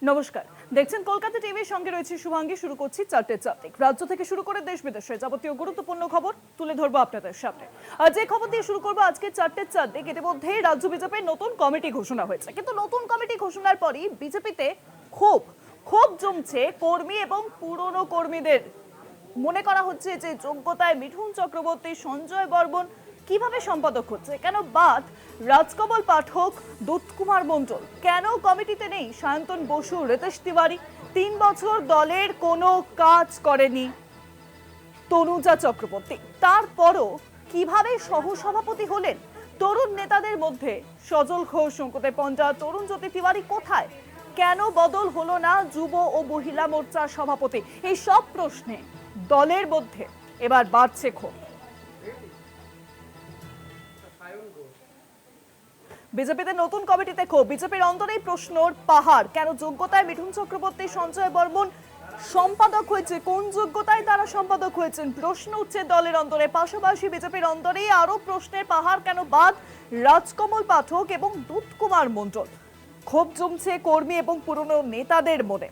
নমস্কার, দেখছেন কলকাতা টিভির সঙ্গে রয়েছে শুভাঙ্গী। শুরু করছি চারটে চারদিক। রাজ্য থেকে শুরু করে দেশ বিদেশের যাবতীয় গুরুত্বপূর্ণ খবর তুলে ধরবো আপনাদের সামনে। আর যে খবর দিয়ে শুরু করবো আজকে চারটে চারদিক, ইতিমধ্যেই রাজ্য বিজেপির নতুন কমিটি ঘোষণা হয়েছে, কিন্তু নতুন কমিটি ঘোষণার পরই বিজেপিতে ক্ষোভ ক্ষোভ জমছে কর্মী এবং পুরনো কর্মীদের। মনে করা হচ্ছে যে যোগ্যতায় মিঠুন চক্রবর্তী, সঞ্জয় বর্মন কিভাবে সম্পাদক হচ্ছে, কেন বাদ রাজকমল পাঠক, দুধকুমার মণ্ডল, কেন কমিটিতে নেই সায়ন্তন বসু, রিতেশ তিওয়ারি? 3 বছর দলের কোনো কাজ করেনি তনুজা চক্রবর্তী, তারপরও কিভাবে সহসভাপতি হলেন? তরুণ নেতাদের মধ্যে সজল ঘোষ, শঙ্কুতে পণ্ডা, তরুণ জ্যোতি তিওয়ারি কোথায়? কেন বদল হলো না যুব ও মহিলা মোর্চার সভাপতি? এই সব প্রশ্নে দলের মধ্যে এবার বাড়ছে ক্ষোভ। বিজেপিতে নতুন কমিটিতে ক্ষোভ, বিজেপির অন্তরেই প্রশ্নর পাহাড়। কেন যোগ্যতায় মিঠুন চক্রবর্তী, সঞ্জয় বর্মন সম্পাদক হয়েছে? কোন যোগ্যতায় তারা সম্পাদক হয়েছেন? প্রশ্ন উঠছে দলের অন্তরে। পাশাপাশি বিজেপির অন্তরেই আরো প্রশ্নের পাহাড়। কেন বাদ রাজকমল পাঠক এবং দুধকুমার মণ্ডল? ক্ষোভ জমছে কর্মী এবং পুরনো নেতাদের মনে।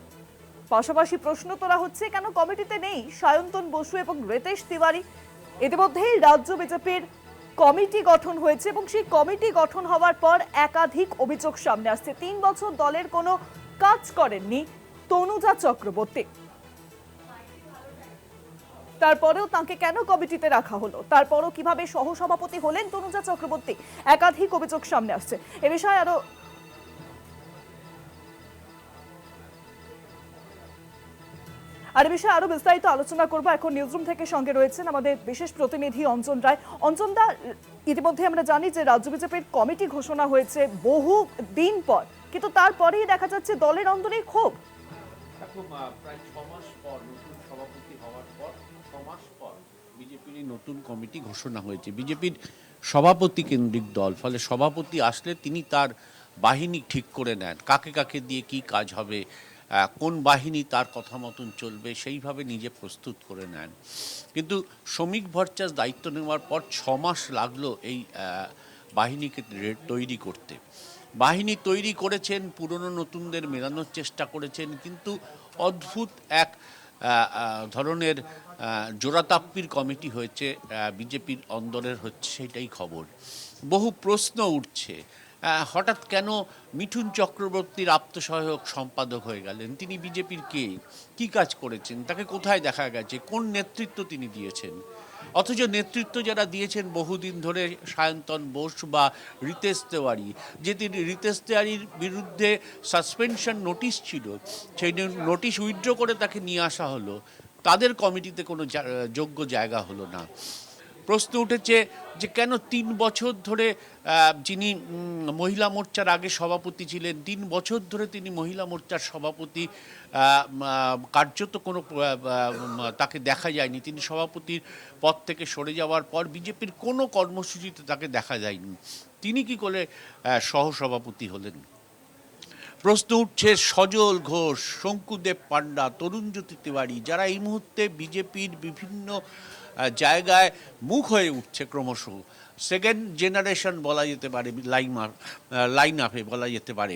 পাশাপাশি প্রশ্ন তোলা হচ্ছে কেন কমিটিতে নেই সায়ন্তন বসু এবং রিতেশ তিওয়ারি? ইতিমধ্যেই রাজ্য বিজেপির কমিটি গঠন হয়েছে এবং সেই কমিটি গঠন হওয়ার পর একাধিক অভিযোগ সামনে আসছে। 3 বছর দলের কোনো কাজ করেননি তনুজা চক্রবর্তী, তারপরেও তাকে কেন কমিটিতে রাখা হলো? তারপরও কিভাবে সহসভাপতি হলেন তনুজা চক্রবর্তী? একাধিক অভিযোগ সামনে আসছে। এ বিষয়ে আরো বিস্তারিত আলোচনা করব। এখন নিউজরুম থেকে সঙ্গে রয়েছেন আমাদের বিশেষ প্রতিনিধি অঞ্জন রায়। অঞ্জন দা, ইতিমধ্যে আমরা জানি যে রাজ্য বিজেপির কমিটি ঘোষণা হয়েছে বহু দিন পর, কিন্তু তারপরেই দেখা যাচ্ছে দলের অন্তরে ক্ষোভ। প্রায় 6 মাস পর নতুন সভাপতি হওয়ার পর 6 মাস পর বিজেপির নতুন কমিটি ঘোষণা হয়েছে। বিজেপির সভাপতি কেন্দ্রিক দল, ফলে সভাপতি আসলে তিনি তার বাহিনী ঠিক করে নেন, কাকে কাকে দিয়ে কি কাজ হবে, কোন বাহিনী তার কথা মতন চলবে, সেইভাবে নিজে প্রস্তুত করে নেন। কিন্তু শ্রমিক ভট্টাচার্য দায়িত্ব নেওয়ার পর 6 মাস লাগলো এই বাহিনীকে তৈরি করতে। বাহিনী তৈরি করেছেন, পুরনো নতুনদের মেলানোর চেষ্টা করেছেন, কিন্তু অদ্ভুত এক ধরনের জোড়াতাপ্পির কমিটি হয়েছে বিজেপির অন্দরের, হচ্ছে সেটাই খবর। বহু প্রশ্ন উঠছে, হঠাৎ কেন মিঠুন চক্রবর্তীর আপ্তসহায়ক সম্পাদক হয়ে গেলেন? তিনি বিজেপির কে, কী কাজ করেছেন, তাকে কোথায় দেখা গেছে, কোন নেতৃত্ব তিনি দিয়েছেন? অথচ নেতৃত্ব যারা দিয়েছেন বহুদিন ধরে সায়ন্তন বোস বা রিতেশ তেওয়ারি, যে তিনি রিতেশ তেওয়ারির বিরুদ্ধে সাসপেনশন নোটিশ ছিল, সেই নোটিশ উইথড্র করে তাকে নিয়ে আসা হলো, তাদের কমিটিতে কোনো যোগ্য জায়গা হলো না। প্রশ্ন উঠেছে যে কেন 3 বছর ধরে যিনি মহিলা মোর্চার আগে সভাপতি ছিলেন, 3 বছর ধরে তিনি মহিলা মোর্চার সভাপতি, কার্যত কোনো তাকে দেখা যায়নি। তিনি সভাপতির পদ থেকে সরে যাওয়ার পর বিজেপির কোনো কর্মসূচিতে তাকে দেখা যায়নি। তিনি কি করে সহসভাপতি হলেন? প্রশ্ন উঠছে সজল ঘোষ, শঙ্কুদেব পাণ্ডা, তরুণ জ্যোতি তিওয়ারি, যারা এই মুহূর্তে বিজেপির বিভিন্ন জায়গায় মুখ হয়ে উঠছে ক্রমশ। সেকেন্ড জেনারেশন বলা যেতে পারে, লাইন আপে বলা যেতে পারে।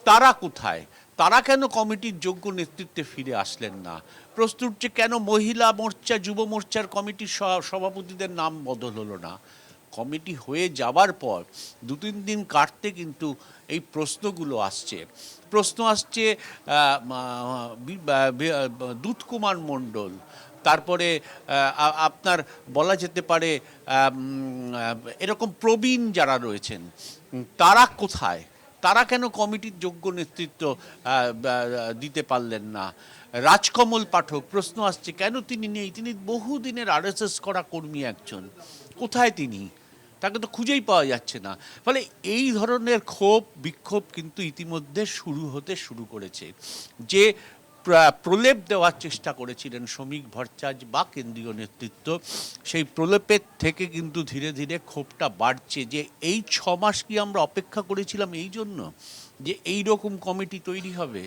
তারা কোথায়? তারা কেন কমিটির যোগ্য নেতৃত্বে ফিরে আসলেন না? প্রশ্ন উঠছে কেন মহিলা মোর্চা, যুব মোর্চার কমিটির সভাপতিদের নাম বদল হলো না? কমিটি হয়ে যাবার পর 2-3 দিন কাটতে কিন্তু এই প্রশ্নগুলো আসছে। প্রশ্ন আসছে দুধকুমার মণ্ডল, তারপরে আপনার বলা যেতে পারে এরকম প্রবীণ যারা রয়েছেন, তারা কোথায়? তারা কেন কমিটির যোগ্য নেতৃত্ব দিতে পারলেন না? রাজকমল পাঠক, প্রশ্ন আসছে কেন তিনি নেই? তিনি বহুদিনের আরএসএস করা কর্মী একজন, কোথায় তিনি? তাকে তো খুঁজেই পাওয়া যাচ্ছে না। ফলে এই ধরনের ক্ষোভ বিক্ষোভ কিন্তু ইতিমধ্যে শুরু করেছে। যে প্রলেপ দেওয়ার চেষ্টা করেছিলেন শ্রমিক ভট্টাচার্য বা কেন্দ্রীয় নেতৃত্ব, সেই প্রলেপের থেকে কিন্তু ধীরে ধীরে ক্ষোভটা বাড়ছে। যে এই 6 মাস কি আমরা অপেক্ষা করেছিলাম এই জন্য যে এই রকম কমিটি তৈরি হবে,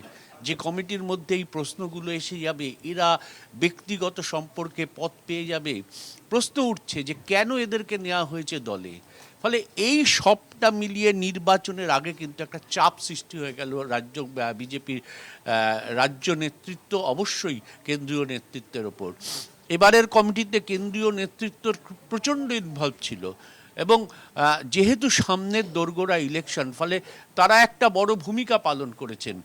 যে কমিটির মধ্যে এই প্রশ্নগুলো এসে যাবে, এরা ব্যক্তিগত সম্পর্কে পদ পেয়ে যাবে? প্রশ্ন উঠছে যে কেন এদেরকে নেওয়া হয়েছে দলে, ফলে এই সবটা মিলিয়ে নির্বাচনের আগে কিন্তু একটা চাপ সৃষ্টি হয়ে গেল রাজ্য বিজেপির রাজ্য নেতৃত্ব, অবশ্যই কেন্দ্রীয় নেতৃত্বের ওপর। এবারের কমিটিতে কেন্দ্রীয় নেতৃত্বর প্রচণ্ড ইনভলভ ছিল এবং যেহেতু সামনের দোরগোড়া ইলেকশন, ফলে তারা একটা বড় ভূমিকা পালন করেছেন।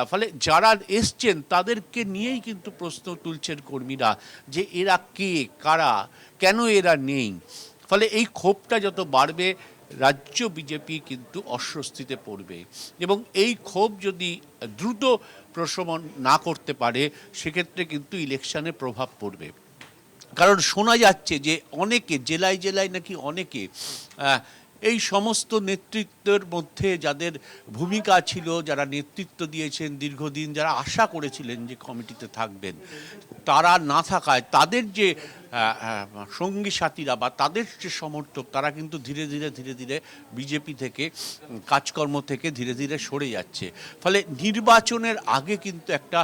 ফলে যারা এসছেন তাদেরকে নিয়েই কিন্তু প্রশ্ন তুলছেন কর্মীরা যে এরা কে, কারা, কেন এরা নেই। ফলে এই ক্ষোভটা যত বাড়বে, রাজ্য বিজেপি কিন্তু অস্বস্তিতে পড়বে এবং এই ক্ষোভ যদি দ্রুত প্রশমন না করতে পারে, সেক্ষেত্রে কিন্তু ইলেকশনে প্রভাব পড়বে। কারণ শোনা যাচ্ছে যে অনেকে জেলায় জেলায় নাকি অনেকে এই সমস্ত নেতৃত্বের মধ্যে যাদের ভূমিকা ছিল, যারা নেতৃত্ব দিয়েছেন দীর্ঘদিন, যারা আশা করেছিলেন যে কমিটিতে থাকবেন, তারা না থাকায় তাদের যে সঙ্গী সাথীরা বা তাদের যে সমর্থক, তারা কিন্তু ধীরে ধীরে বিজেপি থেকে, কাজকর্ম থেকে ধীরে ধীরে সরে যাচ্ছে। ফলে নির্বাচনের আগে কিন্তু একটা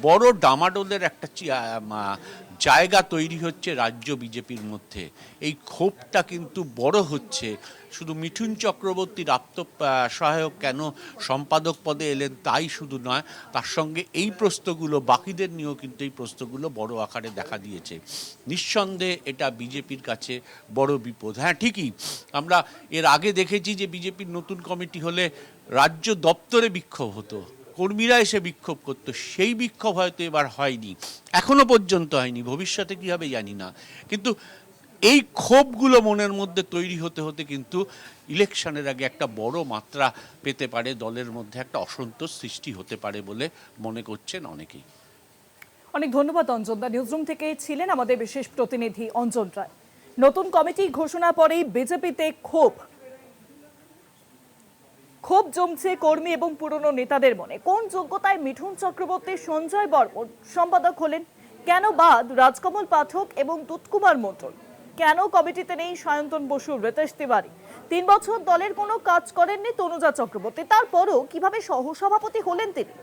বড় ডামাডোলের একটা জায়গা তৈরি হচ্ছে রাজ্য বিজেপির মধ্যে। এই ক্ষোভটা কিন্তু বড় হচ্ছে। শুধু মিঠুন চক্রবর্তীর সহায়ক কেন সম্পাদক পদে এলেন তাই শুধু নয়, তার সঙ্গে এই প্রশ্নগুলো বাকিদের নিয়েও কিন্তু এই প্রশ্নগুলো বড় আকারে দেখা দিয়েছে। নিঃসন্দেহে এটা বিজেপির কাছে বড় বিপদ। হ্যাঁ, ঠিকই, আমরা এর আগে দেখেছি যে বিজেপির নতুন কমিটি হলে রাজ্য দপ্তরে বিক্ষোভ হতো, কর্মীরা এসে বিক্ষোভ করতো। সেই বিক্ষোভ হয়তো এবার হয়নি, এখনো পর্যন্ত হয়নি, ভবিষ্যতে কী হবে জানি না। কিন্তু এই ক্ষোভগুলো মনের মধ্যে তৈরি হতে হতে কিন্তু ইলেকশনের আগে একটা বড় মাত্রা পেতে পারে, দলের মধ্যে একটা অসন্তোষ সৃষ্টি হতে পারে বলে মনে করছেন অনেকেই। অনেক ধন্যবাদ অঞ্জন দা। নিউজরুম থেকে ছিলেন আমাদের বিশেষ প্রতিনিধি অঞ্জন রায়। নতুন কমিটি ঘোষণা পরেই বিজেপিতে ক্ষোভ জমছে কর্মী এবং পুরনো নেতাদের মনে। কোন যোগ্যতায় মিঠুন চক্রবর্তী, সঞ্জয় বর্মন সম্পাদক হলেন? কেন বাদ রাজকমল পাঠক এবং দুধকুমার মণ্ডল? কেন কমিটিতে নেই সায়ন্তন বসু, রিতেশ তিওয়ারি? 3 বছর দলের কোনো কাজ করেননি তনুজা চক্রবর্তী, তারপরও কিভাবে সহসভাপতি হলেন তিনি?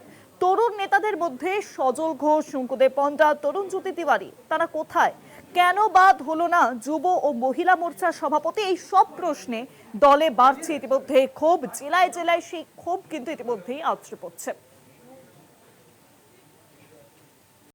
তরুণ নেতাদের মধ্যে সজল ঘোষ, শঙ্কুদেব পণ্ডা, তরুণ জ্যোতি তিওয়ারি, তারা কোথায়? কেন বাদ হলো না যুব ও মহিলা মোর্চার সভাপতি? এই সব প্রশ্নে দলে বাড়ছে ইতিমধ্যে ক্ষোভ। জেলায় জেলায় সেই ক্ষোভ কিন্তু ইতিমধ্যেই আছড়ে পড়ছে।